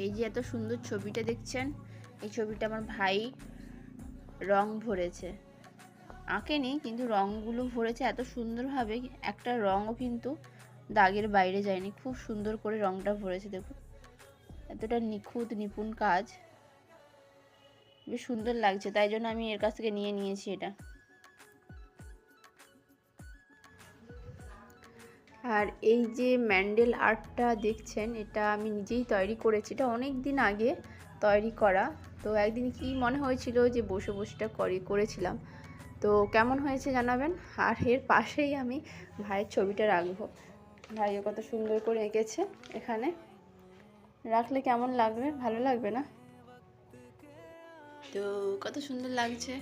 এই যে এত সুন্দর ছবিটা দেখছেন, এই ছবিটা আমার ভাই রং ভরেছে, আঁকেনি কিন্তু রঙগুলো ভরেছে এত সুন্দরভাবে, একটা রঙও কিন্তু দাগের বাইরে যায়নি, খুব সুন্দর করে রঙটা ভরেছে। দেখুন এতটা নিখুঁত নিপুণ কাজ, বেশ সুন্দর লাগছে, তাই জন্য আমি এর কাছ থেকে নিয়ে নিয়েছি এটা। আর এই যে ম্যান্ডেল আর্টটা দেখছেন, এটা আমি নিজেই তৈরি করেছি, এটা অনেক দিন আগে তৈরি করা। তো একদিন কি মনে হয়েছিল যে বসে বসে করেছিলাম, তো কেমন হয়েছে জানাবেন। আর এর পাশেই আমি ভাইয়ের ছবিটা রাখবো, ভাইও কত সুন্দর করে এঁকেছে, এখানে রাখলে কেমন লাগবে, ভালো লাগবে না? তো কত সুন্দর লাগছে।